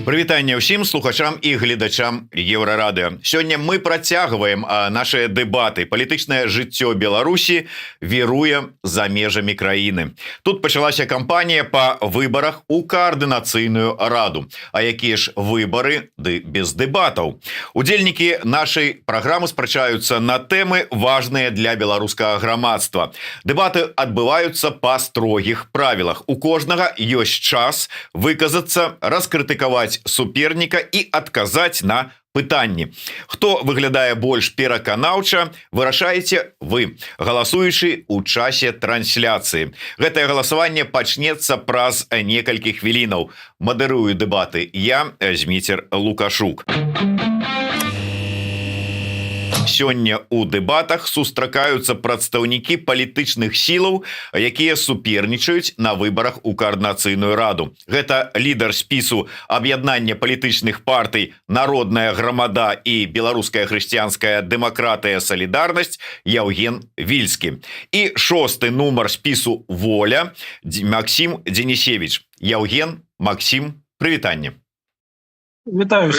Прывітанне ўсім слухачам і гледачам Еўрарадыё. Сёння мы працягваем наши дэбаты. Палітычнае жыццё Беларусі віруе за межамі краіны. Тут пачалася кампанія па выбарах у каардынацыйную раду. А якія ж выбары ды без дэбатаў? Удзельнікі нашай праграмы спрачаюцца на тэмы важныя для беларускага грамадства. Дэбаты адбываюцца па строгіх правілах. У кожнага ёсць час выказацца, раскрытыкаваць суперніка і адказаць на пытанні. Хто выглядае больш пераканаўча, вырашаеце вы, галасуючы ў часе трансляцыі. Гэтае галасаванне пачнецца праз некалькі хвілінаў. Мадэрую дэбаты я, Зміцер Лукашук. Сёння ў дэбатах сустракаюцца прадстаўнікі палітычных сілаў, якія супернічаюць на выбарах у каардынацыйную раду. Гэта лідар спісу аб'яднання палітычных партый «Народная грамада» і «Беларуская хрысціянская дэмакратыя Салідарнасць» Яўген Вільскі. І шосты нумар спісу «Воля» Максім Денісевіч. Яўген, Максім, прывітанне. Вітаю.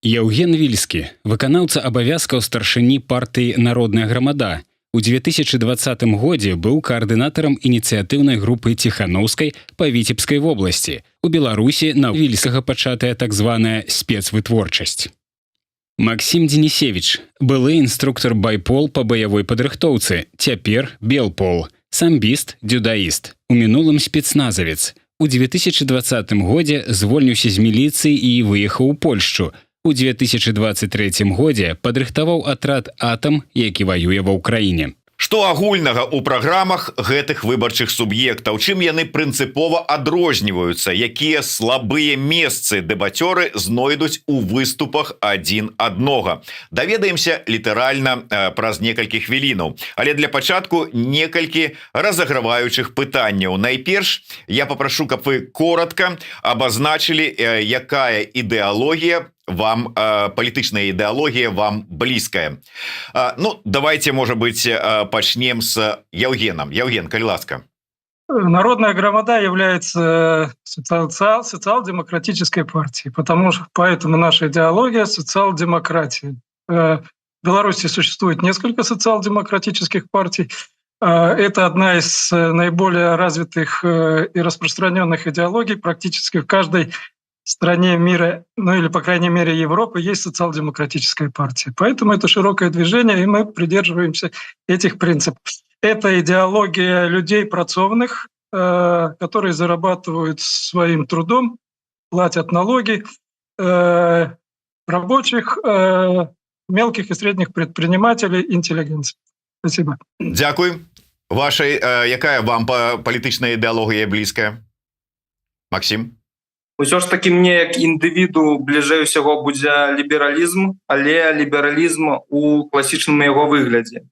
Яўген Вільскі, выканаўца абавязкаў старшыні партыі «Народная грамада». У 2020 годзе быў каардынатарам ініцыятыўнай групы Ціханаўскай па Віцебскай вобласці. У Беларусі на Вільскага пачатая так званая спецвытворчасць. Максім Денісевіч, былы інструктор байпол па баявой падрыхтоўцы, цяпер белпол, самбіст, дзюдаіст, у мінулым спецназавец. У 2020 годзе звольніўся з міліцыі і выехаў у Польшчу. У 2023 годзе падрыхтаваў атрад «Атам», які ваюе ва ўкраіне. Што агульнага ў праграмах гэтых выбарчых суб'ектаў? Чым яны прынцыпова адрозніваюцца? Якія слабыя месцы дэбацёры знойдуць у выступах адзін аднога? Даведаемся літаральна праз некалькі хвілінаў. Але для пачатку некалькі разаграваючых пытанняў. Найперш, я папрашу, каб вы коротка абазначылі, якая ідэалогія вам, палітычная ідэалогія вам блізкая. Ну, давайте, может быть, почнем с Яўгеном. Яўген, калі ласка. Народная громада является социал-демократической партией, поэтому наша идеология — социал-демократия. В Беларуси существует несколько социал-демократических партий. Это одна из наиболее развитых и распространенных идеологий. Практически в каждой стране мира, ну или, по крайней мере, Европы, есть социал-демократическая партия. Поэтому это широкое движение, и мы придерживаемся этих принципов. Это идеология людей працовных, которые зарабатывают своим трудом, платят налоги, рабочих, мелких и средних предпринимателей, интеллигенции. Спасибо. Дякую. Ваша, якая вам палітычная ідэалогія блізкая? Максим? Усё ж таки мне як індывіду бліжэй усяго будзе лібералізм, але лібералізм у класічным яго выглядзе.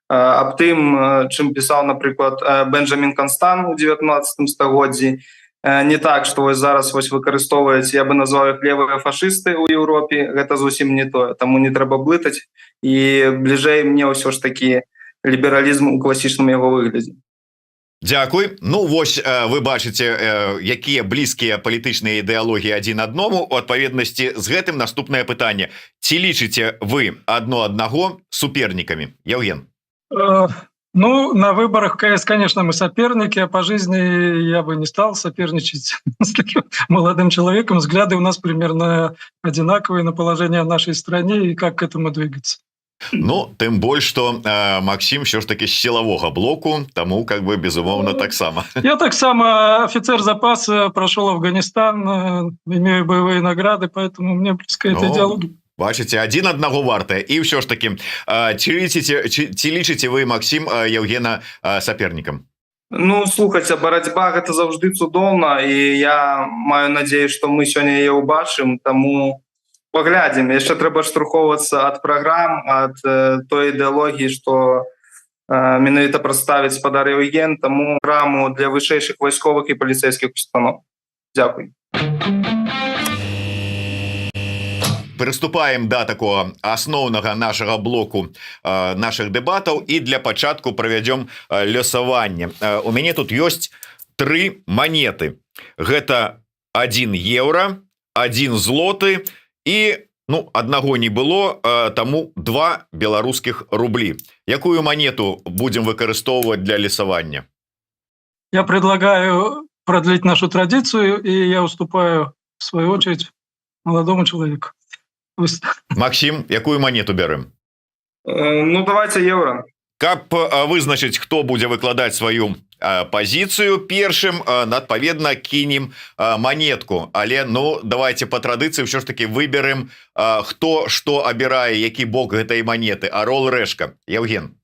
Аб тым, чым пісаў, напрыклад, Бенджамін Констан у 19 стагоддзі, не так, што зараз выкарыстоўваюць, я бы назваў іх левыя фашысты ў Еўропе, гэта зусім не тое, таму не трэба блытаць, і бліжэй мне ўсё ж такі лібералізм у класічным яго выглядзе. Дякуй. Ну, вось вы бачыце, якія блізкія палітычныя ідэалогіі адзін адному. У адпаведнасці з гэтым наступнае пытанне. Ці лічыце вы адно аднаго супернікамі? Яўген. Ну, на выборах, конечно, мы соперники, а по жизни я бы не стал соперничать с таким молодым человеком. Взгляды у нас примерно одинаковые на положение в нашей стране и как к этому двигаться. Ну, тым больш, што Максім ўсё ж такі з сілавога блоку, таму, как бы, безумоўна, таксама. Я таксама офицер запаса, прошел Афганистан, имею боевые награды, поэтому мне близка эта идеология. Бачыце, адзін аднаго вартая. І ўсё ж такі, ці лічыце вы, Максім, Яўгена сапернікам? Ну, слухайце, барацьба гэта заўжды цудоўна, і я маю надзею, што мы сёння яе ўбачым, таму паглядзім. Яшчэ трэба штурхоўвацца ад праграм, ад той ідэалогіі, што менавіта прадставіць спадар Яўген, таму праграму для вышэйшых вайсковых і паліцэйскіх устаноў. Дзякуй. Прыступаем да такого асноўнага нашага блоку нашых дэбатаў, і для пачатку правядзём лёсаванне. У мяне тут ёсць 3 манеты. Гэта 1 еўра, 1 злоты і аднаго не было, таму 2 беларускіх рублі. Якую монету будем выкарыстоўваць для лісавання? Я предлагаю продлить нашу традицию, и я уступаю, в свою очередь, молодому человеку. Максим, якую монету бярем? Давайте евро. Каб вызначыць, хто будзе выкладаць сваю пазіцыю першым, адпаведна кінем монетку, але давайте по традыцыі ўсё ж таки выберем, хто што абірае, які бок гэтай монеты. Орол, решка. Евген.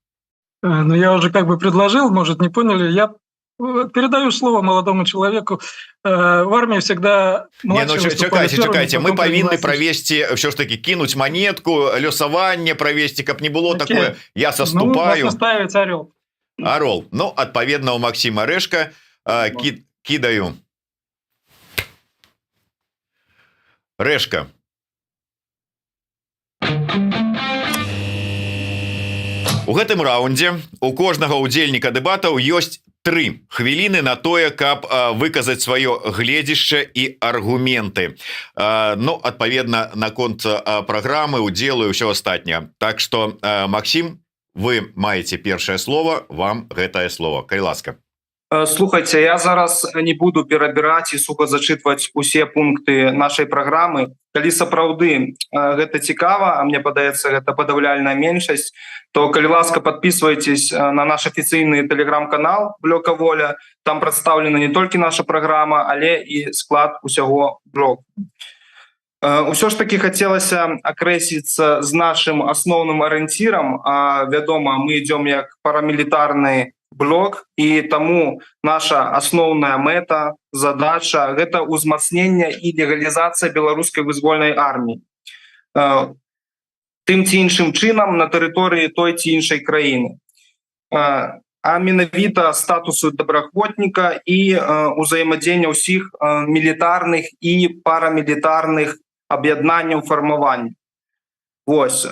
Я уже предложил, может, не поняли. Я передаю слово молодому человеку. В армии всегда чакайте, мы павінны правесці ўсё ж таки кінуць монетку, лёсаванне правесці, каб не было такое, я саступаю. Ставить орел. Орол. Адпаведна у Максима решка кідаю. Решка. У гэтым раундзе у кожнага удзельніка дэбатаў ёсць 3 хвіліны на тое, каб выказаць сваё гледзішча і аргументы. Адпаведна, наконт праграмы, удзелу і ўсё астатняе. Так што, Максим, вы маеце першае слово, вам гэтае слово. Калі ласка. Слухайте, я зараз не буду перабіраць і суха зачытваць усе пункты нашай праграмы. Калі сапраўды гэта цікава, а мне падаецца, гэта падаўляльная меншасць, то, калі ласка, подписывайтесь на наш афіцыйны тэлеграм-канал Блока Воля. Там прадстаўлена не толькі наша праграма, але і склад усяго блоку. Усё ж таки хацелася акрэсліцца з нашым асноўным арыенцірам. Вядома, мы ідём як парамілітарны блок, і таму наша асноўная мэта, задача — гэта ўзмацненне і легалізацыя беларускай вызвольнай арміі. Тым ці іншым чынам на тэрыторыі той ці іншай краіны. А менавіта статусу добраахвотніка і ўзаемадзеяння ўсіх мілітарных і парамілітарных аб'яднанняў фармавання. Вось.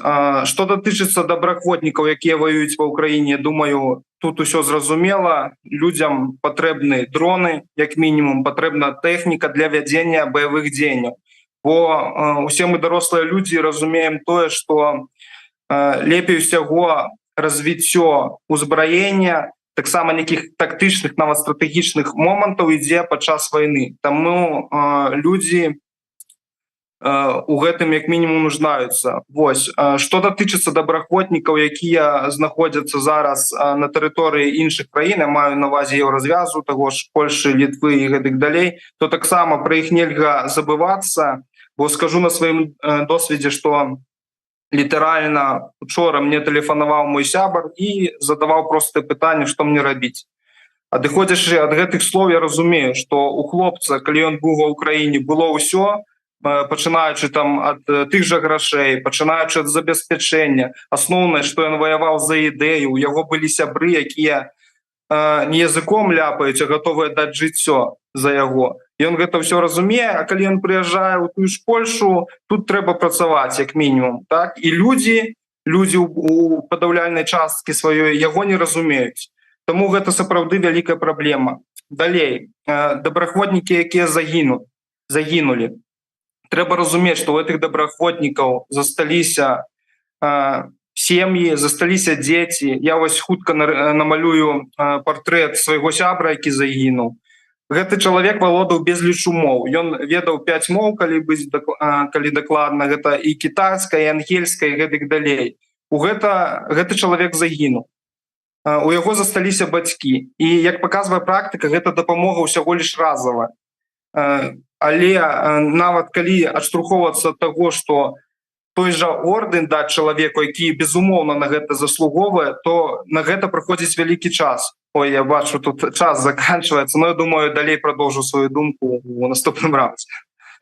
Што датычыцца добраахвотнікаў, якія ваююць ва ўкраіне, думаю, тут усё зразумела. Людзям патрэбны дроны, як мінімум, патрэбна тэхніка для вядзення баявых дзеянняў. Бо усе мы дарослыя людзі разумеем тое, што лепей усяго развіццё узбраення, таксама нейкіх тактычных, нават стратэгічных момантаў ідзе падчас вайны. Таму людзі у гэтым як мінімум нуждаюцца. Вось. Што датычыцца добраахвотнікаў, якія знаходзяцца зараз на тэрыторыі іншых краін, я маю на ўвазе еўразвязу, таго ж Польшы, Літвы і гэтак далей, то таксама пра іх нельга забывацца, бо скажу на сваім досведзе, што літаральна учора мне тэлефанаваў мой сябар і задаваў простае пытанне, што мне рабіць. Адыходзячы ад гэтых слоў, я разумею, што у хлопца, калі ён быў ва ўкраіне, было ўсё, пачынаючы там ад тых жа грашэй, пачынаючы ад забеспячэння. Асноўнае, што ён ваяваў за ідэю, у яго былі сябры, якія не языком ляпаюць, а гатовыя даць жыццё за яго. Ён гэта ўсё разумее, а калі ён прыязджае ў тую ж Польшу, тут трэба працаваць як мінімум. Так? І людзі у падаўляльнай часткі сваёй яго не разумеюць. Таму гэта сапраўды вялікая праблема. Далей, добраахвотнікі, якія загінулі. Трэба разумець, што у гэтых добраахвотнікаў засталіся сем'і, засталіся дзеці. Я вось хутка намалюю партрэт свайго сябра, які загінуў. Гэты чалавек валодаў безлічу моў. Ён ведаў 5 моў, калі дакладна. Гэта і кітайская, і ангельская, і гэтак далей. Гэты чалавек загінуў. У яго засталіся бацькі. І, як паказвае практыка, гэта дапамога ўсяго лишь разова. Але нават калі адштурхоўвацца ад таго, што той жа ордэн даць чалавеку, які безумоўна на гэта заслуговвае, то на гэта прыходзіць вялікі час. Ой, я бачу, тут час заканчваецца, но я думаю, далей продолжу свою думку у наступным разе.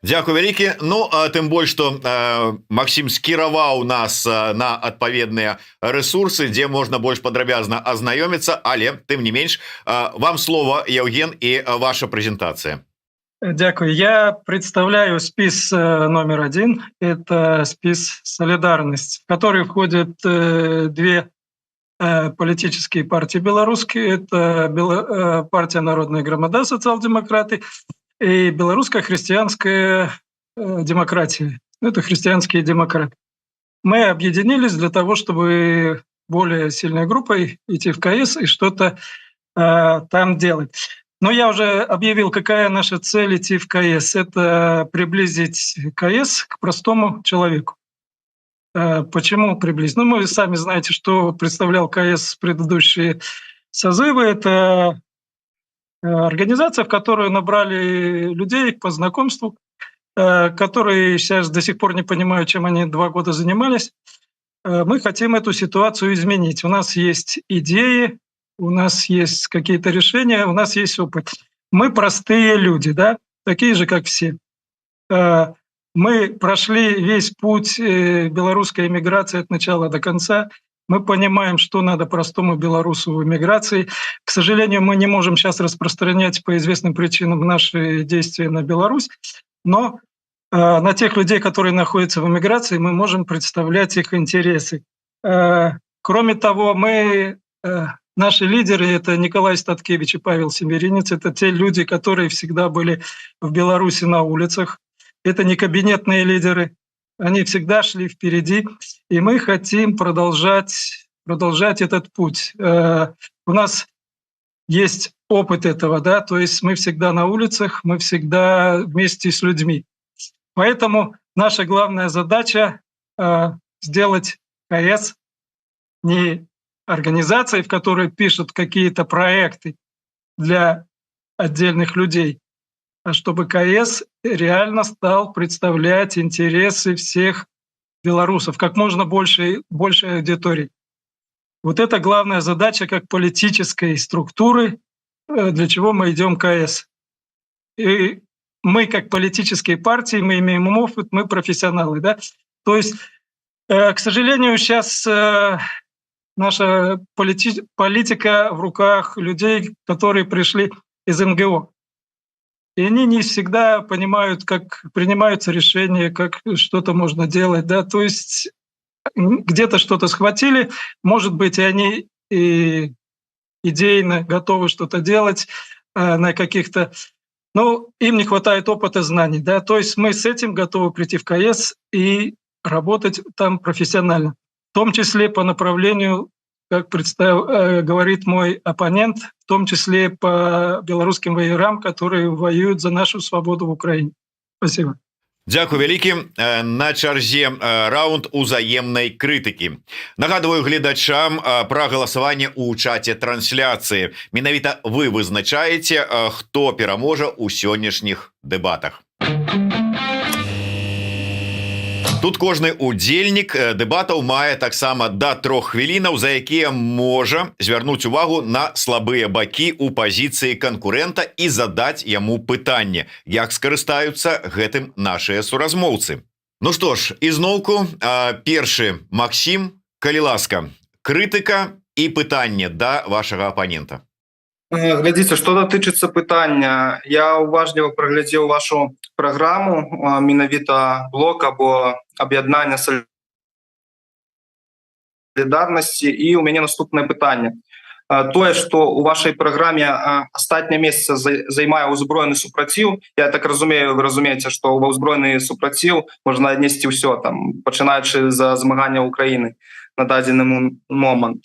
Дзякуй вялікі. Тым больш, што Максим скіраваў нас на адпаведныя рэсурсы, дзе можна больш падрабязна азнаёміцца, але тым не менш, вам слово, Евген, і ваша прэзентацыя. Дякую. Я представляю спис номер 1. Это спис «Солидарность», в который входят 2 политические партии белорусские. Это партия «Народная громада», социал-демократы, и Белорусская христианская демократии. Это христианские демократы. Мы объединились для того, чтобы более сильной группой идти в КС и что-то там делать. Но я уже объявил, какая наша цель идти в КС. Это приблизить КС к простому человеку. Почему приблизить? Ну, вы сами знаете, что представлял КС в предыдущие созывы. Это организация, в которую набрали людей по знакомству, которые сейчас до сих пор не понимают, чем они 2 года занимались. Мы хотим эту ситуацию изменить. У нас есть идеи, у нас есть какие-то решения, у нас есть опыт. Мы простые люди, да, такие же, как все. Мы прошли весь путь белорусской эмиграции от начала до конца. Мы понимаем, что надо простому белорусу в эмиграции. К сожалению, мы не можем сейчас распространять по известным причинам наши действия на Беларусь, но на тех людей, которые находятся в эмиграции, мы можем представлять их интересы. Кроме того, наши лидеры — это Николай Статкевич и Павел Семеринец. Это те люди, которые всегда были в Беларуси на улицах. Это не кабинетные лидеры. Они всегда шли впереди, и мы хотим продолжать этот путь. У нас есть опыт этого, да, то есть мы всегда на улицах, мы всегда вместе с людьми. Поэтому наша главная задача сделать КС не организацией, в которой пишут какие-то проекты для отдельных людей, а чтобы КС реально стал представлять интересы всех белорусов, как можно большей аудитории. Вот это главная задача как политической структуры, для чего мы идем КС. И мы, как политические партии, мы имеем опыт, мы профессионалы. Да? То есть, к сожалению, сейчас наша политика в руках людей, которые пришли из НГО. И они не всегда понимают, как принимаются решения, как что-то можно делать. Да? То есть где-то что-то схватили, может быть, и они и идейно готовы что-то делать на каких-то... Но им не хватает опыта, знаний. Да? То есть мы с этим готовы прийти в КС и работать там профессионально. В том числе по направлению, как говорит мой оппонент, в том числе по белорусским военным, которые воюют за нашу свободу в Украине. Спасибо. Дзякуй вялікі. На чарзе раунд узаемнай крытыкі. Нагадываю гледачам пра галасаванне ў чаце трансляцыі. Менавіта вы вызначаеце, хто пераможа ў сённяшніх дэбатах. Тут кожны удзельнік дэбатаў мае таксама да 3 хвілінаў, за якія можа звярнуць увагу на слабыя бакі ў пазіцыі канкурэнта і задаць яму пытанне, як скарыстаюцца гэтым нашыя суразмоўцы. Ну што ж, ізноўку першы Максім, калі ласка, крытыка і пытанне да вашага апанента. Глядзіце, што датычыцца пытання, я уважліва праглядзеў вашу праграму, менавіта блок або аб'яднання салідарнасці, і ў мяне наступнае пытанне. Тое, што ў вашай праграме астатняе месца займае ўзброены супраціў, я так разумею, вы разумееце, што ва ўзброены супраціў можна аднесці ўсё, там, пачынаючы за змагання Украіны на дадзены момант.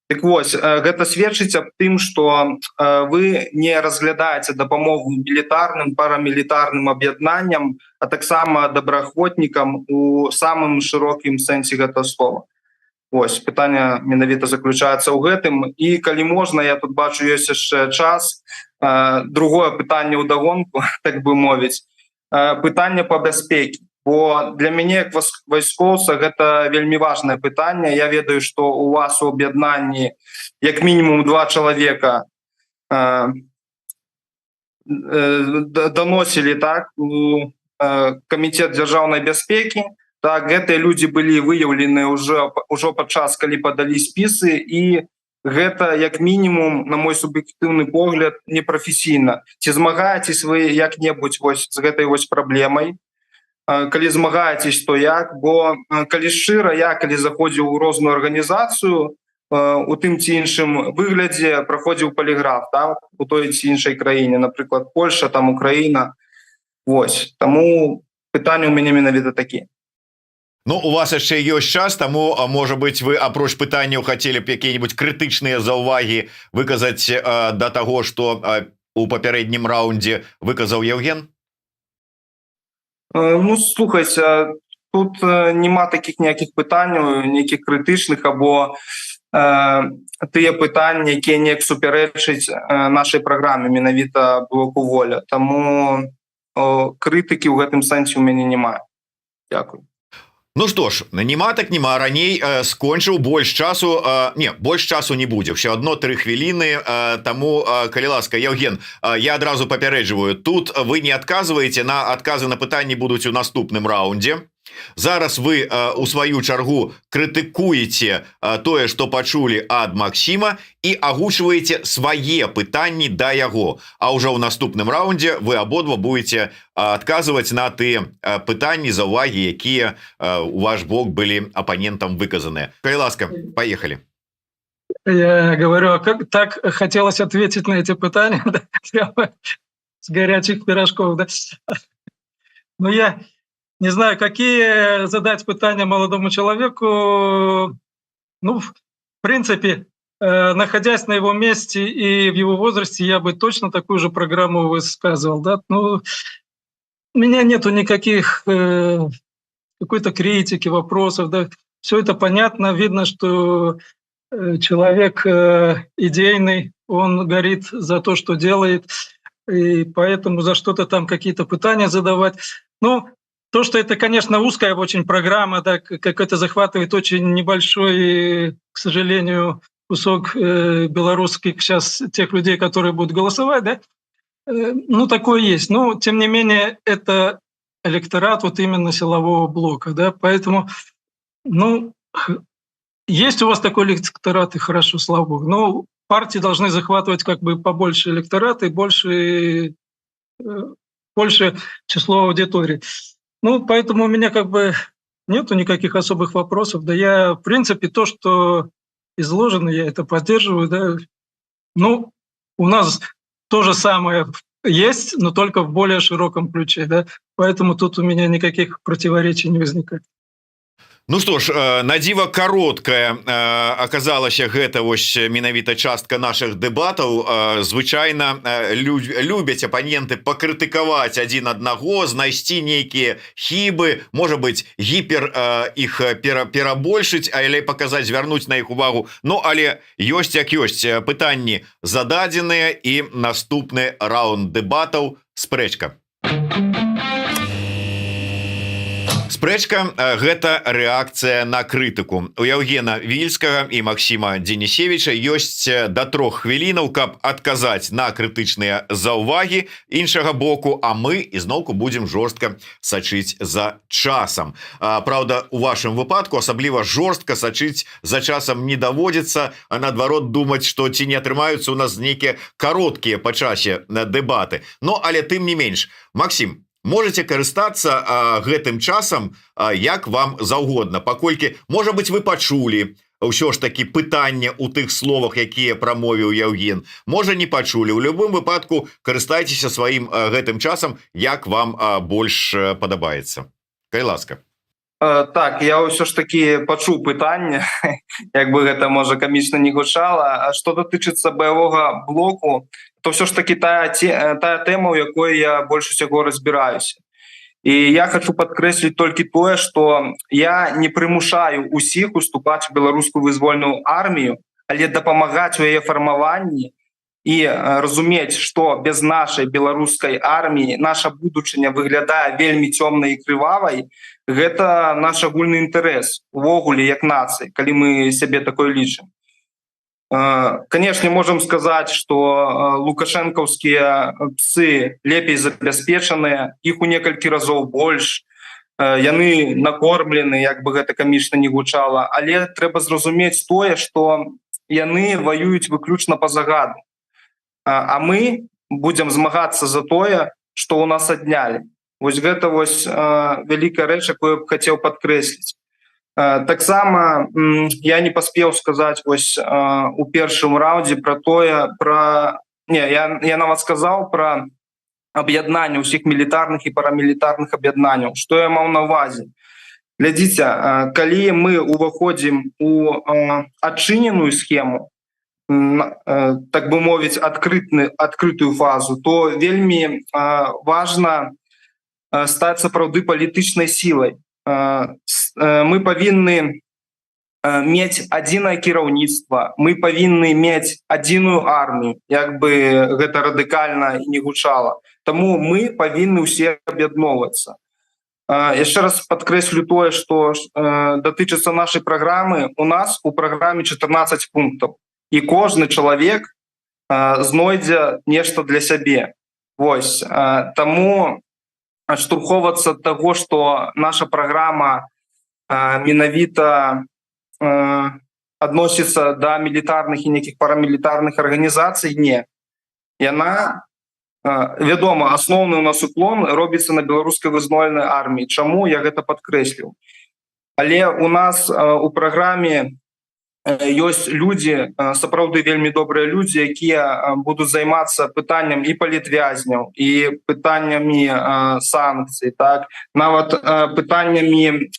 Так вось, гэта сведчыць аб тым, што вы не разглядаеце дапамогу мілітарным, парамілітарным аб'яднанням, а таксама добраахвотнікам у самым шырокім сэнсе гэтага слова. Вось, пытанне менавіта заключаецца ў гэтым. І калі можна, я тут бачу, ёсць яшчэ час. Другое пытанне ўдагонку, так бы мовіць. Пытанне па бяспекі. Бо для мяне, як вайскоўца, гэта вельмі важнае пытанне. Я ведаю, што у вас у аб'яднанні як мінімум 2 чалавека даносілі так, у камітэт дзяржаўнай бяспекі. Так, гэтыя людзі былі выяўлены ўжо падчас, калі падалі спісы, і гэта як мінімум, на мой суб'ектыўны погляд, непрафесійна. Ці змагаецесь вы як-небудзь вось з гэтай вось праблемай? Калі змагаецесь, то як? Бо калі шчыра, я калі заходзіў у розную арганізацыю, у тым ці іншым выглядзе праходзіў паліграф, так, у той ці іншай краіне, напрыклад, Польша, там Украіна. Вось. Таму пытанні ў мяне менавіта такія. Ну, у вас яшчэ ёсць час, таму, можа быць, вы апроч пытанняў хацелі б якія-нибудь крытычныя заўвагі выказаць да таго, што у папярэднім раўндзе выказаў Евген? Ну, слухайце, тут нема такіх ніякіх пытанняў, нейкіх крытычных або тыя пытанні, якія неяк супярэчаць нашай праграме, менавіта блоку воля. Таму крытыкі ў гэтым сэнсе ў мяне няма. Дякую. Ну што ж, нема так нема, раней скончыў больш часу, больш часу не будзе, ўсё адно 3 хвіліны, таму, калі ласка, Евген, я адразу папярэджваю, тут вы не адказваеце, адказы на пытанні будуць у наступным раўндзе. Зараз вы у сваю чаргу крытыкуеце тое, што пачулі ад Максіма і агучваеце свае пытанні да яго. А ўжо ў наступным раўндзе вы абодва будете адказваць на тыя пытанні, заўвагі, якія у ваш бок былі апанентам выказаныя. Калі ласка, поехали. Я говорю, как так хотелось ответить на эти пытания, да, прямо с горячих пирожков, да. Но я не знаю, какие задать пытания молодому человеку. Ну, в принципе, находясь на его месте и в его возрасте, я бы точно такую же программу высказывал. Да? Ну, у меня нету никаких какой-то критики, вопросов. Да? Все это понятно. Видно, что человек идейный, он горит за то, что делает, и поэтому за что-то там какие-то пытания задавать. Ну, то, что это, конечно, узкая очень программа, да, как это захватывает очень небольшой, к сожалению, кусок белорусских сейчас тех людей, которые будут голосовать, да, ну, такое есть. Но, тем не менее, это электорат вот именно силового блока, да, поэтому, ну, есть у вас такой электорат, и хорошо, слава богу, но партии должны захватывать как бы побольше электората и больше число аудитории. Ну, поэтому у меня как бы нету никаких особых вопросов. Да я, в принципе, то, что изложено, я это поддерживаю. Да. Ну, у нас то же самое есть, но только в более широком ключе. Да. Поэтому тут у меня никаких противоречий не возникает. Ну што ж, надзіва кароткая аказалася гэта вось менавіта частка нашых дэбатаў. Звычайна любяць апаненты пакрытыкаваць адзін аднаго, знайсці нейкія хібы, можа быць, гіпер іх перабольшыць, але паказаць, звярнуць на іх увагу. Ну, але ёсць як ёсць, пытанні зададзеныя і наступны раунд дэбатаў — спрэчка. Спрэчка – гэта рэакцыя на крытыку. У Евгена Вільскага і Максіма Дзенісевіча ёсць да 3 хвілінаў, каб адказаць на крытычныя заўвагі іншага боку, а мы ізноўку будзем жорстка сачыць за часам. Праўда, у вашым выпадку асабліва жорстка сачыць за часам не даводзіцца, а наадварот думаць, што ці не атрымаюцца ў нас нейкія кароткія па часе дэбаты. Ну, але тым не менш. Максім, можете карыстацца гэтым часам як вам заўгодна, паколькі, можа быць, вы пачулі ўсё ж такі пытання ў тых словах, якія прамовіў Евген. Можа, не пачулі. У любым выпадку карыстайцеся сваім гэтым часам, як вам больш падабаецца. Калі ласка. Так, я ўсё ж такі пачуў пытанне, як бы гэта, можа, камічна не гучала. А што датычыцца баявога блоку, то ўсё ж такі тая тэма, у якой я больш усяго разбіраюся. І я хочу падкрэсліць толькі тое, што я не прымушаю усіх уступаць у беларускую вызвольную армію, але дапамагаць у яе фармаванні і разумець, што без нашай беларускай арміі наша будучыня выглядае вельмі цёмнай і крывавай. Гэта наш агульны інтарэс увогуле як нацыі, калі мы сябе такой лічым. Канешне, можам сказаць, што лукашэнкаўскія псы лепей забяспечаныя, іх у некалькі разоў больш, яны накормлены, як бы гэта камічна не гучала, але трэба зразумець тое, што яны ваююць выключна па загаду. А мы будзем змагацца за тое, што ў нас аднялі. Вось гэта вось вялікая рэч, якую я б хацеў падкрэсліць. Таксама я не паспеў сказаць вось у першым раўндзе пра тое, я нават сказаў пра аб'яднання ўсіх мілітарных і парамілітарных аб'яднанняў. Што я маў на ўвазе? Глядзіце, калі мы ўваходзім у адчыненую схему, так бы мовіць, адкрытую фазу, то вельмі важна стаць сапраўды палітычнай сілай. Мы павінны мець адзінае кіраўніцтва, мы павінны мець адзіную армію, як бы гэта радыкальна і не гучала. Таму мы павінны ўсе аб'ядноўвацца. Яшчэ раз падкрэслю тое, што датычыцца нашай праграмы. У нас у праграме 14 пунктаў, і кожны чалавек знойдзе нешта для сябе. Вось. Таму адштурхоўвацца ад таго, што наша праграма менавіта адносіцца да мілітарных і нейкіх парамілітарных арганізацый, не. Яна, вядома, асноўны у нас уклон робіцца на беларускай вызвольнай арміі. Чаму я гэта падкрэсліў? Але у нас у праграме ёсць людзі, сапраўды вельмі добрыя людзі, якія будуць займацца пытаннем і палітвязняў, і пытаннямі санкцый, так? Нават пытаннямі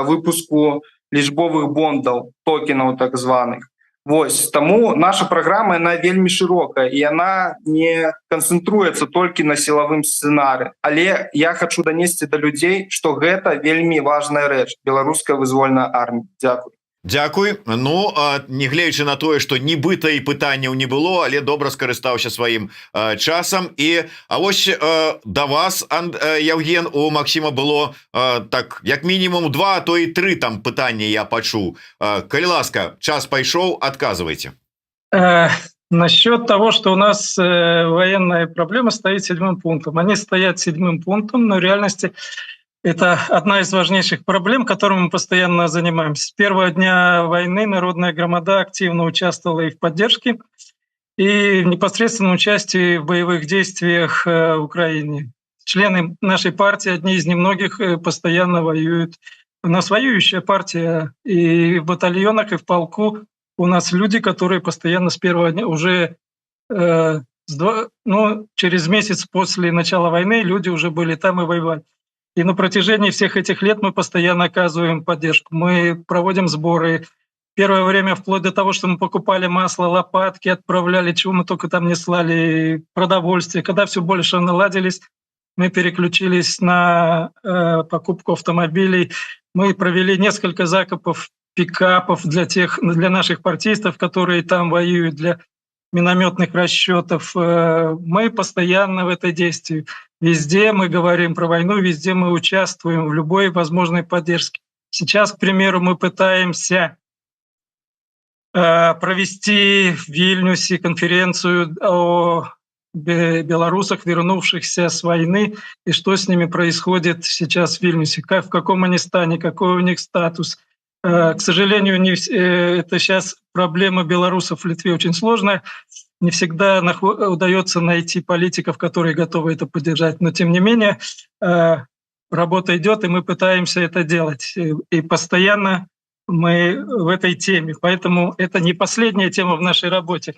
выпуску лічбовых бондаў, токенаў так званых. Вось, таму наша праграма, яна вельмі шырокая, і яна не канцэнтруецца толькі на сілавым сцэнары. Але я хачу данесці да людзей, што гэта вельмі важная рэч, беларуская вызвольная армія. Дзякуй. Дзякуй. Ну, нягледзячы на тое, што нібыта і пытанняў не было, але добра скарыстаўся сваім часам. І вось да вас, Яўген, у Максіма было так як мінімум 2, а то і 3 там пытання я пачуў. Калі ласка, час пайшоў, адказвайце. Насчет того, что у нас военная проблема стоит 7 пунктом. Они стоят 7 пунктом, но в реальности это одна из важнейших проблем, которыми мы постоянно занимаемся. С первого дня войны Народная громада активно участвовала и в поддержке, и в непосредственном участии в боевых действиях в Украине. Члены нашей партии, одни из немногих, постоянно воюют. У нас воюющая партия, и в батальонах, и в полку у нас люди, которые постоянно с первого дня, уже через месяц после начала войны люди уже были там и воевали. И на протяжении всех этих лет мы постоянно оказываем поддержку. Мы проводим сборы. Первое время вплоть до того, что мы покупали масло, лопатки, отправляли, чего мы только там не слали, продовольствие. Когда все больше наладились, мы переключились на покупку автомобилей. Мы провели несколько закупов пикапов для наших партийцев, которые там воюют, для минометных расчетов. Мы постоянно в этой действии. Везде мы говорим про войну, везде мы участвуем в любой возможной поддержке. Сейчас, к примеру, мы пытаемся провести в Вильнюсе конференцию о белорусах, вернувшихся с войны, и что с ними происходит сейчас в Вильнюсе, в каком они стане, какой у них статус. К сожалению, это сейчас проблема белорусов в Литве очень сложная. Не всегда удается найти политиков, которые готовы это поддержать. Но, тем не менее, работа идет, и мы пытаемся это делать. И постоянно мы в этой теме. Поэтому это не последняя тема в нашей работе.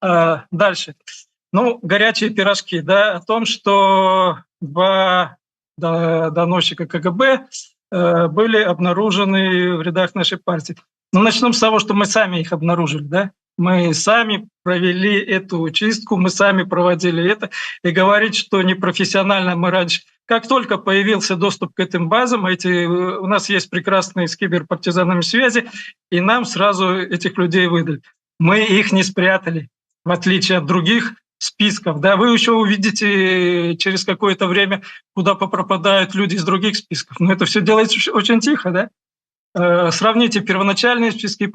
Дальше. Горячие пирожки. Да, о том, что 2 доносчика КГБ были обнаружены в рядах нашей партии. Начнем с того, что мы сами их обнаружили. Да? Мы сами провели эту чистку, мы сами проводили это. И говорить, что непрофессионально мы раньше... Как только появился доступ к этим базам, у нас есть прекрасные с киберпартизанами связи, и нам сразу этих людей выдали. Мы их не спрятали, в отличие от других списков. Да, вы еще увидите через какое-то время, куда попропадают люди из других списков. Но это все делается очень тихо, да? Сравните первоначальные списки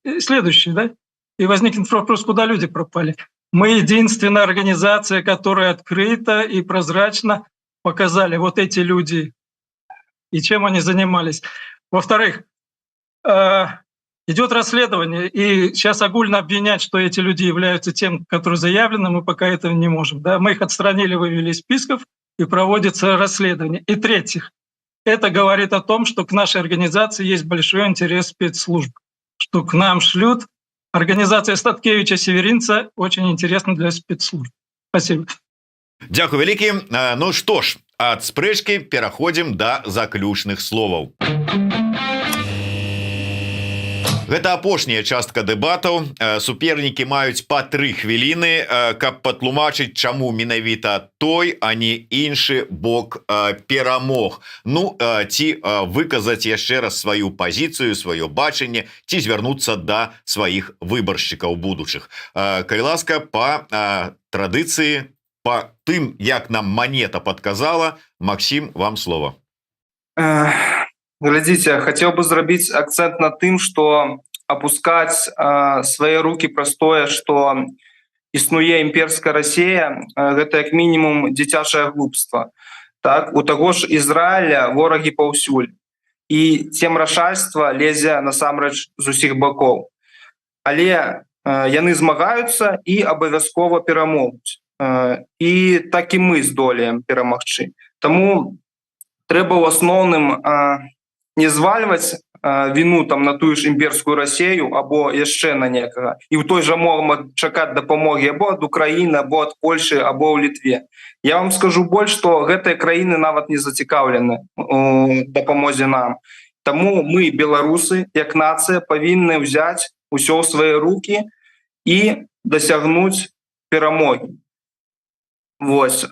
и следующие, да? И возникнет вопрос, куда люди пропали. Мы единственная организация, которая открыто и прозрачно показали вот эти люди и чем они занимались. Во-вторых, идет расследование, и сейчас огульно обвинять, что эти люди являются тем, которые заявлены, мы пока этого не можем. Да? Мы их отстранили, вывели из списков, и проводится расследование. И третьих, это говорит о том, что к нашей организации есть большой интерес спецслужб, что к нам шлют. Организация Статкевича-Северинца очень интересна для спецслужб. Спасибо. Дзякуй вялікі. Ну што ж, ад спрэчкі пераходзім да заключных словаў. Гэта апошняя частка дэбатаў. Супернікі маюць па 3 хвіліны, каб патлумачыць, чаму менавіта той, а не іншы бок перамог. Ну, ці выказаць яшчэ раз сваю пазіцыю, сваё бачанне, ці звярнуцца да сваіх выбаршчыкаў будучых. Калі ласка, па традыцыі, па тым, як нам Манета падказала, Максім, вам слово. Глядзіце, хацеў бы зрабіць акцэнт на тым, што апускаць свае рукі праз тое, што існуе імперская Расія, гэта як мінімум дзіцячае глупства. Так? У таго ж Ізраіля ворагі паўсюль. І цемрашальства лезе насамрэч з усіх бакоў. Але яны змагаюцца і абавязкова перамогуць. І так і мы здолеем перамагчы. Таму трэба ў асноўным не звальваць віну там на тую ж імперскую Расію або яшчэ на некага. І ў той жа момант чакаць дапамогі або ад Украіны, або ад Польшы, або ў Літве. Я вам скажу больш, што гэтыя краіны нават не зацікаўлены у дапамозе нам. Таму мы, беларусы, як нацыя, павінны ўзяць усё ў свае рукі і дасягнуць перамогі. Вось.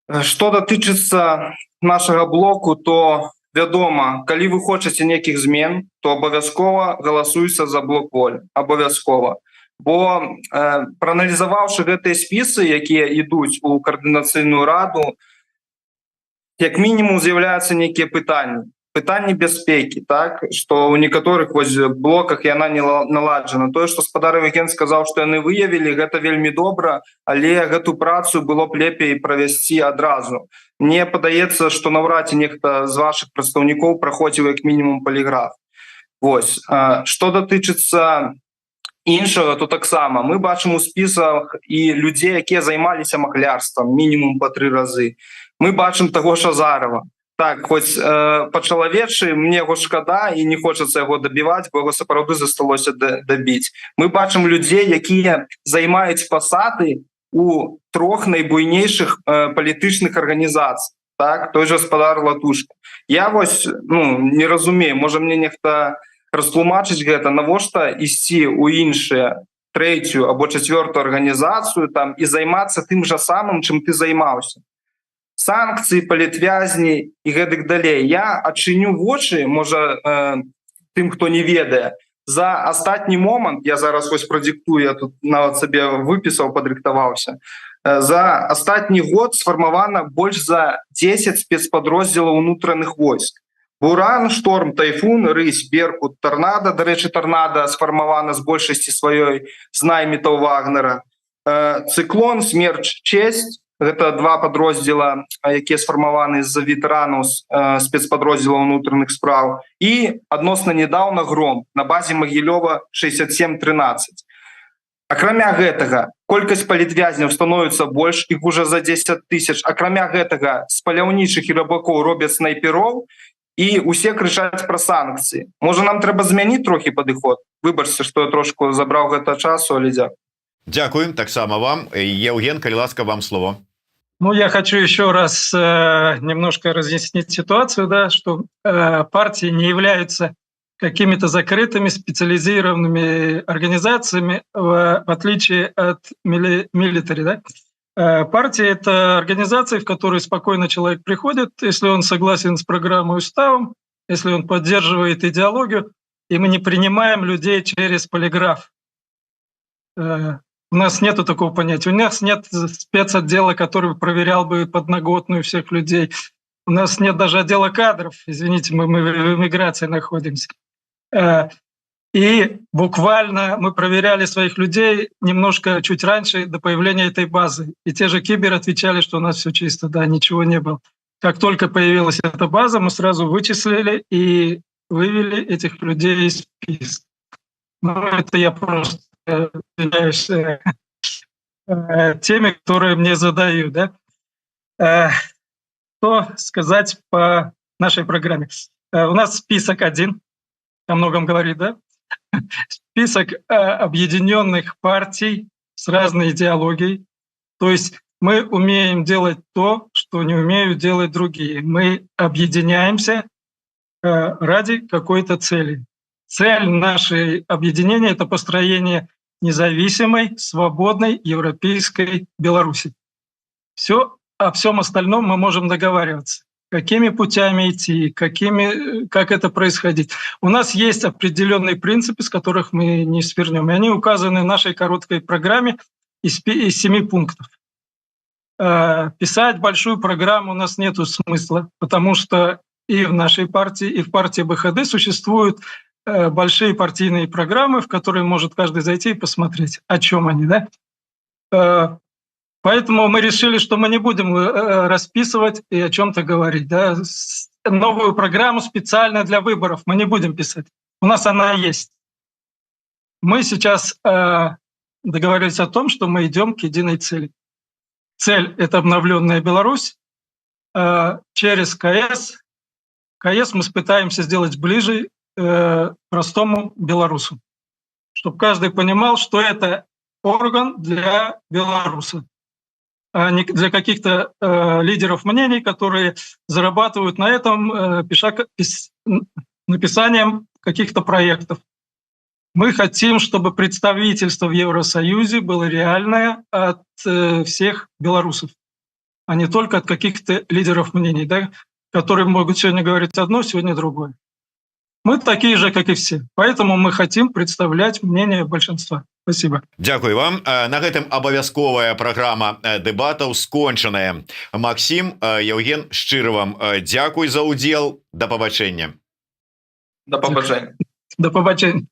Што датычыцца нашага блоку, то вядома, калі вы хочаце нейкіх змен, то абавязкова галасуйся за блок волі. Абавязкова. Бо прааналізаваўшы гэтыя спісы, якія ідуць у каардынацыйную раду, як мінімум з'яўляюцца нейкія пытанні. Пытанні бяспекі, так? Што ў некаторых блоках яна не наладжана. Тое, што спадар Евген сказаў, што яны выявілі, гэта вельмі добра, але гэту працу было б лепей правесці адразу. Мне падаецца, што наўрад ці нехта з вашых прадстаўнікоў праходзіў як мінімум паліграф. Вось. Што датычыцца іншага, то таксама. Мы бачым у спісах і людзей, якія займаліся махлярствам мінімум па 3 разы. Мы бачым таго ж Азарова. Так, хоць па-чалавечы мне яго шкада і не хочацца яго дабіваць, бо яго сапраўды засталося дабіць. Мы бачым людзей, якія займаюць пасады у 3 найбуйнейшых палітычных арганізацый. Так, той жа спадар Латушка. Я вось не разумею, можа мне нехта растлумачыць гэта, навошта ісці ў іншыя 3-ю або 4-ю арганізацыю там і займацца тым жа самым, чым ты займаўся. Санкцыі, палітвязні і гэтак далей. Я адчыню вочы, можа, тым, хто не ведае. За астатні момант, я зараз вось прадыктую, я тут нават сабе выпісаў, падрыхтаваўся. За астатні год сфармавана больш за 10 спецпадроздзелаў унутраных войск. Буран, Шторм, Тайфун, Рысь, Беркут, Торнадо. Дарэчы, Торнадо сфармавана з большасці сваёй з наймітаў Вагнера. Цыклон, Смерч, Честь. Гэта 2 падроздзела, якія сфармаваны з-за ветэранаў спецпадроздзелаў унутраных спраў. І адносна нядаўна Гром на базе Магілёва 67-13. Акрамя гэтага, колькасць палітвязняў становіцца больш, іх уже за 10 000. Акрамя гэтага, з паляўнічых і рабакоў робяць снайпероў, і усе крычаць пра санкцыі. Можа, нам трэба змяніць трохі падыход? Выбачце, што я трошку забраў гэта часу, але дзякую. Дякую, таксама вам. Евген, калі ласка, вам слово. Ну, я хочу еще раз немножко разъяснить ситуацию, да, что партии не являются какими-то закрытыми специализированными организациями, в отличие от милитари. Да? Партия — это организации, в которые спокойно человек приходит, если он согласен с программой и уставом, если он поддерживает идеологию, и мы не принимаем людей через полиграф. У нас нету такого понятия. У нас нет спецотдела, который проверял бы подноготную всех людей. У нас нет даже отдела кадров. Извините, мы в эмиграции находимся. И буквально мы проверяли своих людей немножко чуть раньше, до появления этой базы. И те же киберы отвечали, что у нас все чисто, да, ничего не было. Как только появилась эта база, мы сразу вычислили и вывели этих людей из списка. Ну, это я просто являюсь теми, которые мне задают. Да? Что сказать по нашей программе? У нас список 1, о многом говорит, да? Список объединенных партий с разной идеологией. То есть мы умеем делать то, что не умеют делать другие. Мы объединяемся ради какой-то цели. Цель нашей объединения — это построение независимой, свободной европейской Беларуси. О всем остальном мы можем договариваться. Какими путями идти, как это происходить. У нас есть определенные принципы, с которых мы не свернем. И они указаны в нашей короткой программе из 7 пунктов. Писать большую программу у нас нет смысла, потому что и в нашей партии, и в партии БХД существуют большие партийные программы, в которые может каждый зайти и посмотреть, о чем они. Да? Поэтому мы решили, что мы не будем расписывать и о чем-то говорить. Да? Новую программу специально для выборов мы не будем писать. У нас она есть. Мы сейчас договорились о том, что мы идем к единой цели. Цель — это обновленная Беларусь. Через КС мы пытаемся сделать ближе простому белорусу, чтобы каждый понимал, что это орган для белоруса, а не для каких-то лидеров мнений, которые зарабатывают на этом написанием каких-то проектов. Мы хотим, чтобы представительство в Евросоюзе было реальное от всех белорусов, а не только от каких-то лидеров мнений, да, которые могут сегодня говорить одно, сегодня другое. Мы такие же, как и все. Поэтому мы хотим представлять мнение большинства. Спасибо. Дякую вам. На гэтым абавязковая праграма дэбатаў скончаная. Максим, Евген, шчыра вам дзякуй за ўдзел. Да пабачэння. Да побажання. До побачення.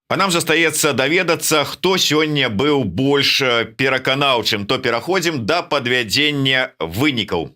А нам застаецца даведацца, хто сёння быў больш пераканаўчым. То пераходзім да падвядзення вынікаў.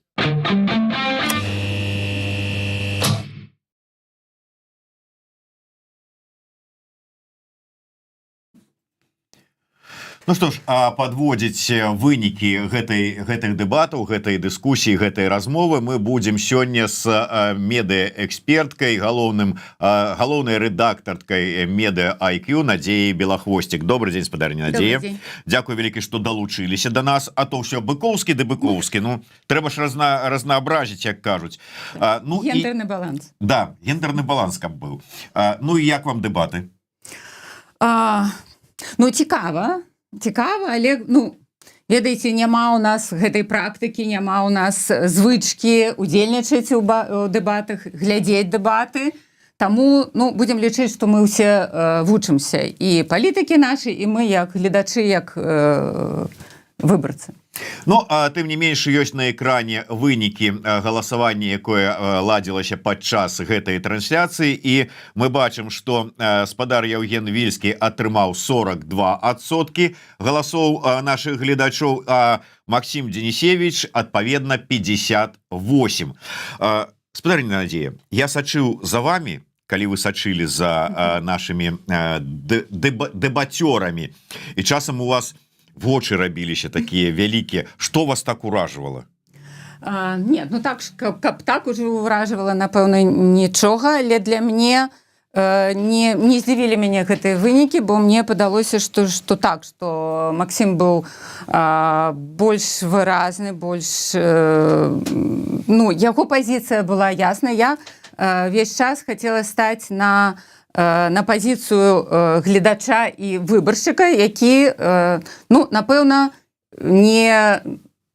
Ну што ж, падводзіць вынікі гэтых дэбатаў, гэтай дыскусіі, гэтай размовы мы будзем сёння з медыаэксперткай, галоўнай рэдактаркай Медыа IQ Надзеяй Белахвосцік. Добрый дзень, спадарня Надзея. Дзякуй вялікі, што далучыліся да нас, а то ўсё быкоўскі ды быкоўскі. Ну, трэба ж разнообразіць, як кажуць. Гендерны баланс. Да, гендерны баланс каб быў. Ну і як вам дэбаты? Ну, цікава, але, ну, ведаеце, няма ў нас гэтай практыкі, няма ў нас звычкі удзельнічаць у дэбатах, глядзець дэбаты. Таму, ну, будзем лічыць, што мы ўсе вучымся. І палітыкі нашы, і мы як гледачы, як выбарцы. Ну, тым не менш, ёсць на экране вынікі галасавання, якое ладзілася падчас гэтай трансляцыі, і мы бачым, што спадар Евген Вільскі атрымаў 42% галасоў нашых гледачоў, а Максим Денисевич, адпаведна, 58%. Спадарня Надзея, я сачыў за вами, калі вы сачылі за нашымі дэбацёрамі, і часам у вас вочы рабіліся такія вялікія. Што вас так уражвала? Нет, ну так, каб так уже уражвала, напэўна, нічога, але для мне не здзівілі мяне гэтыя вынікі, бо мне падалося, што так, што Максим быў больш выразны, больш... Ну, яго пазіцыя была ясная. Я весь час хацела стаць на пазіцыю гледача і выбаршчыка, які, ну, напэўна, не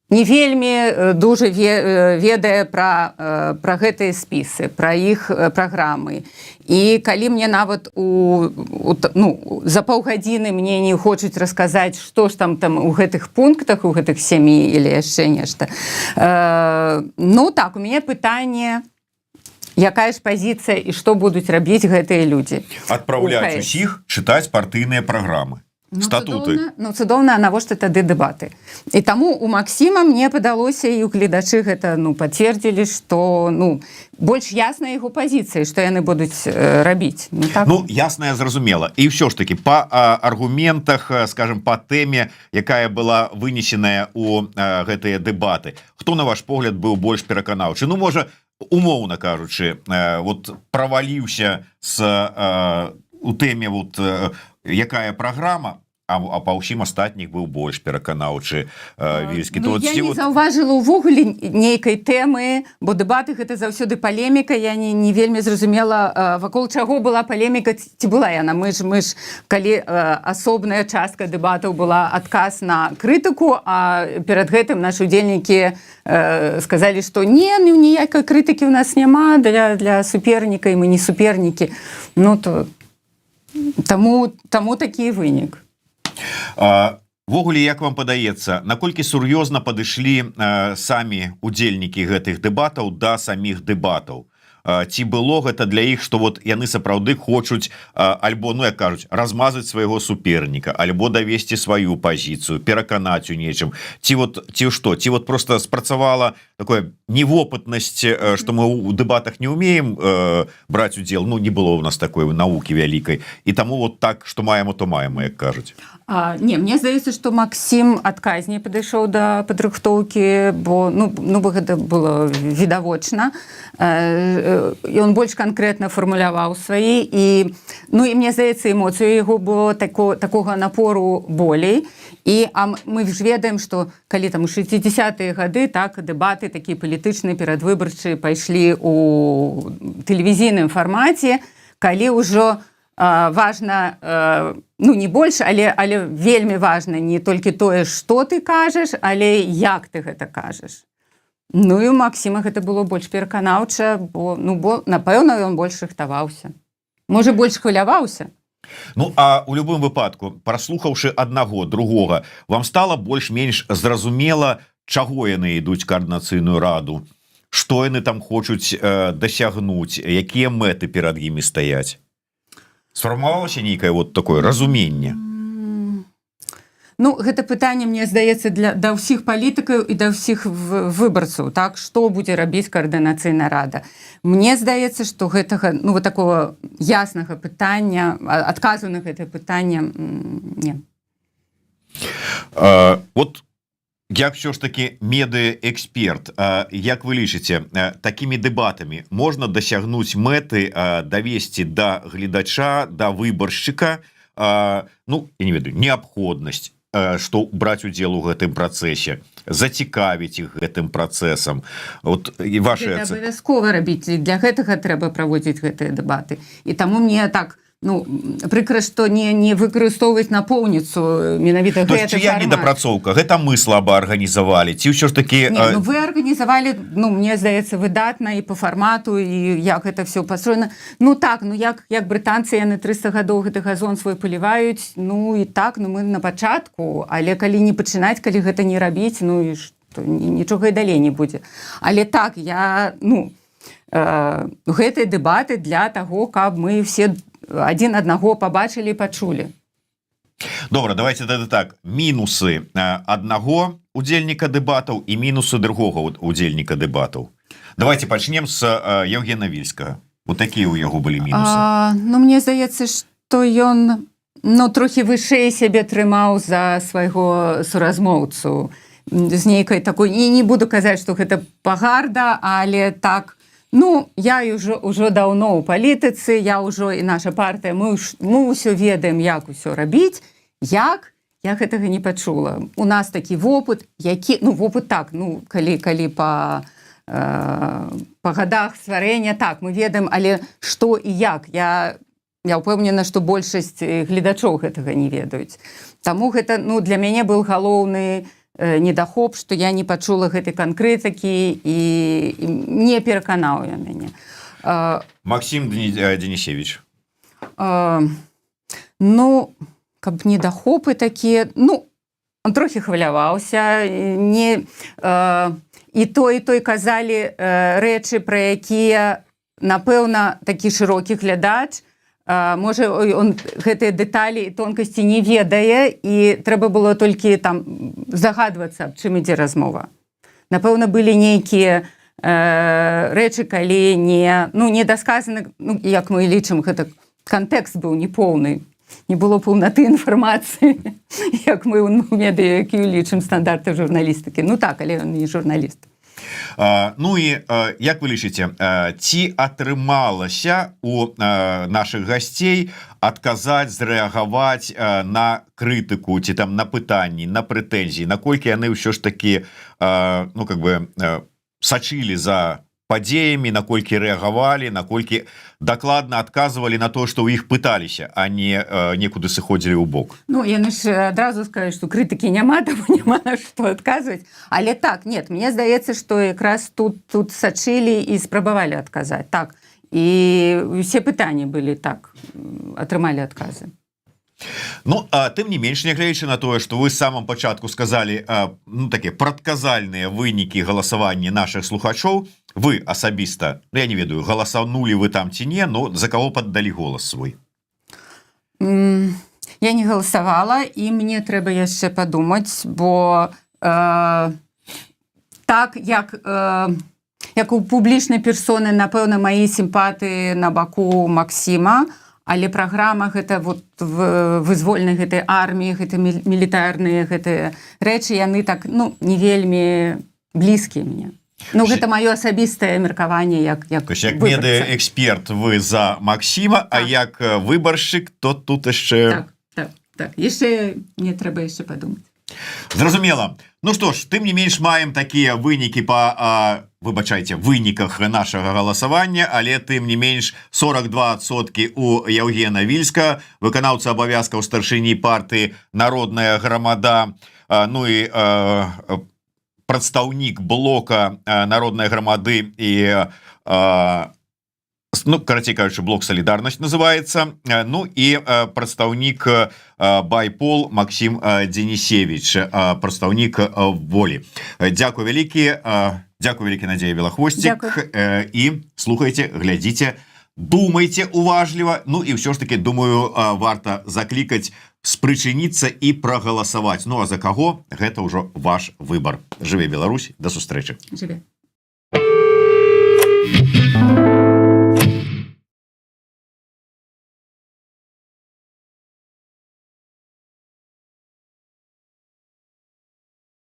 вельмі дужа ведае пра гэтыя спісы, пра іх праграмы. І калі мне нават за паўгадзіны мне не хочуць расказаць, што ж там у гэтых пунктах, у гэтых 7 или яшчэ нешта. Ну так, у мяне пытанне, якая ж пазіцыя і што будуць рабіць гэтыя людзі. Адпраўляць усіх чытаць партыйныя праграмы, статуты. Ну, цудоўна, а навошта тады дэбаты? І таму у Максіма мне падалося, і ў гледачы гэта, ну, пацвердзілі, што, ну, больш ясная яго пазіцыя, што яны будуць рабіць. Ну, так? Ну, ясная, зразумела. І ўсё ж такі, па аргументах, скажем, па тэме, якая была вынесеная ў гэтыя дэбаты, хто, на ваш погляд, быў больш пераканаўчы? Ну, можа, умоўна кажучы, вот праваліўся у тэме, вот, якая праграма, па ўсім астатніх быў больш пераканаўчы Вільскі. Ну, я не заўважыла ўвогуле нейкай тэмы, бо дэбаты гэта заўсёды палеміка. Я не вельмі зразумела, вакол чаго была палеміка, ці была яна. Мы ж калі асобная частка дэбатаў была адказ на крытыку, а перад гэтым нашы удзельнікі сказалі, што ніякай крытыкі ў нас няма для суперніка, і мы не супернікі. Ну, то таму такі вынік. Ввогуле, як вам падаецца, наколькі сур'ёзна падышлі самі удзельнікі гэтых дэбатаў да саміх дэбатаў? Ці было гэта для іх, што вот яны сапраўды хочуць альбо, ну, як кажуць, размазаць свайго суперніка, альбо давесці сваю пазіцыю, пераканаць у нечым? Ці вот просто спрацавала такое невопытнасць, што мы ў дэбатах не ўмеем браць удзел, ну, не было ў нас такой навукі вялікай, і таму вот так, што маем, то маем, як кажуць. Не, мне здаецца, што Максім адказней падышоў да падрыхтоўкі, бо гэта было відавочна. Ён больш канкрэтна фармуляваў свае, і мне здаецца, эмоцыю яго было такога напору болей. І мы ж ведаем, што калі там у 60-е гады так дэбаты такія палітычныя перадвыбарчыя пайшлі ў тэлевізійным фармаце, калі ўжо важна, не больш, але вельмі важна не толькі тое, што ты кажаш, але як ты гэта кажаш. Ну і у Максіма гэта было больш пераканаўча, бо напэўна, ён больш рыхтаваўся. Можа, больш хваляваўся. Ну, а у любым выпадку, праслухаўшы аднаго, другога, вам стала больш-менш зразумела, чаго яны ідуць каардынацыйную раду, што яны там хочуць дасягнуць, якія мэты перад імі стаяць? Сфармавалася нейкае вот такое разуменне? Ну, гэта пытанне, мне здаецца, да ўсіх палітыкаў і да ўсіх выбарцаў, так, што будзе рабіць каардынацыйная рада. Мне здаецца, што гэтага, такого яснага пытання, адказу на гэтае пытанне, не. Вот як все ж таки медыэксперт, як вы лічыце, такімі дэбатамі можна дасягнуць мэты, давесці да гледача, да выбаршчыка, я не ведаю, неабходнасць, што браць удзел у гэтым працэсе, зацікавіць іх гэтым працэсам. Вот, і ваши гэта абавязкова рабіць, для гэтага трэба праводзіць гэтыя дэбаты. І таму мне так прыкра, што не выкарыстоўваць напоўніцу менавіта гэты фармат. Чыя недапрацоўка? Гэта мы слаба арганізавалі? Ці ўсё ж такі... Вы арганізавалі, мне здаецца, выдатна і па фармату, і як гэта все пастроена. Як брытанцы, яны 300 гадоў гэты газон свой паліваюць, і так, мы на пачатку, але калі не пачынаць, калі гэта не рабіць, і што, нічога і далей не будзе. Але так, гэтыя дэбаты для таго, каб мы все адзін аднаго пабачылі і пачулі. Добра, давайте тады так. Мінусы аднаго удзельніка дэбатаў і мінусы другога удзельніка дэбатаў. Давайте пачнем з Евгена Вільскага. Вот такія ў яго былі мінусы. Мне здаецца, што ён трохі вышэй сябе трымаў за свайго суразмоўцу. З нейкай такой, не буду казаць, што гэта пагарда, але так, я ўжо даўно ў палітыцы, я ўжо і наша партыя, мы ўсё ведаем, як усё рабіць, як я гэтага не пачула. У нас такі вопыт, вопыт так, калі па гадах стварэння, так, мы ведаем, але што і як, я ўпэўнена, што большасць гледачоў гэтага не ведаюць. Таму гэта, для мяне быў галоўны недахоп, што я не пачула гэтай канкрэтыкі і не пераканаў я мяне. Максім Денисевич. Каб недахопы такія, он трохі хваляваўся, і той казалі рэчы, пра якія, напэўна, такі шырокі глядач, можа, он гэтыя дэталі і тонкасці не ведае, і трэба было толькі там загадвацца, аб чым ідзе размова. Напэўна, былі нейкія рэчы, калі не дасказаны, як мы лічым, гэта кантэкст быў непоўны, не было паўнаты інфармацыі, як мы ў медыа, якую лічым стандарты журналістыкі. Так, але ён не журналіст. Ну і як вы лічыце, ці атрымалася у наших гасцей адказаць, зрэагаваць на крытыку ці там на пытанні, на прэтэнзіі, наколькі яны ўсё ж такі ну как бы сачылі за падзеямі, наколькі рэагавалі, наколькі дакладна адказвалі на то, што ў іх пыталіся, а не некуды сыходзілі ў бок. Ну, яны ж адразу скажуць, што крытыкі няма, таму няма на што адказваць. Але так, нет, мне здаецца, што якраз тут сачылі і спрабавалі адказаць. Так, і ўсе пытанні былі так, атрымалі адказы. Ну, тым не менш, нягледзячы на тое, што вы з самым пачатку сказалі ну, такія прадказальныя вынікі галасавання наших слухачоў, вы асабіста, я не ведаю, галасанулі вы там ці не, но за кого паддалі голас свой? Я не галасавала, і мне трэба яшчэ падумаць, бо так, як у публічнай персоны, напэўна, маі сімпатыі на баку Максіма, але праграма гэта вот вызвольнай гэтай арміі, гэта мілітарныя гэтыя рэчы, яны так, ну, не вельмі блізкія мне. Ну, гэта маё асабістае меркаванне як медыаэксперт вы за Максіма, а як выбаршчык, то тут яшчэ... Так, яшчэ мне трэба яшчэ падумаць. Зразумела. Ну што ж, тым не менш маем такія вынікі па, выбачайце, выніках нашага галасавання, але тым не менш 42% у Яўгена Вільска, выканаўца абавязкаў старшыні партыі «Народная грамада», ну і прадстаўнік блока «Народнай грамады» і ну, карацей кажучы, блок «Солідарнасць» называецца, ну і прадстаўнік Байпол Максім Денисевич, прадстаўнік Волі. Дзякуй вялікі, Надзея Белахвосцік, і слухайце, глядзіце, думайце уважліва, ну і ўсё ж таки, думаю, варта заклікаць спрычыніцца і прагаласаваць. Ну а за каго, гэта ўжо ваш выбар. Жыве Беларусь, да сустрэчы. Жыве.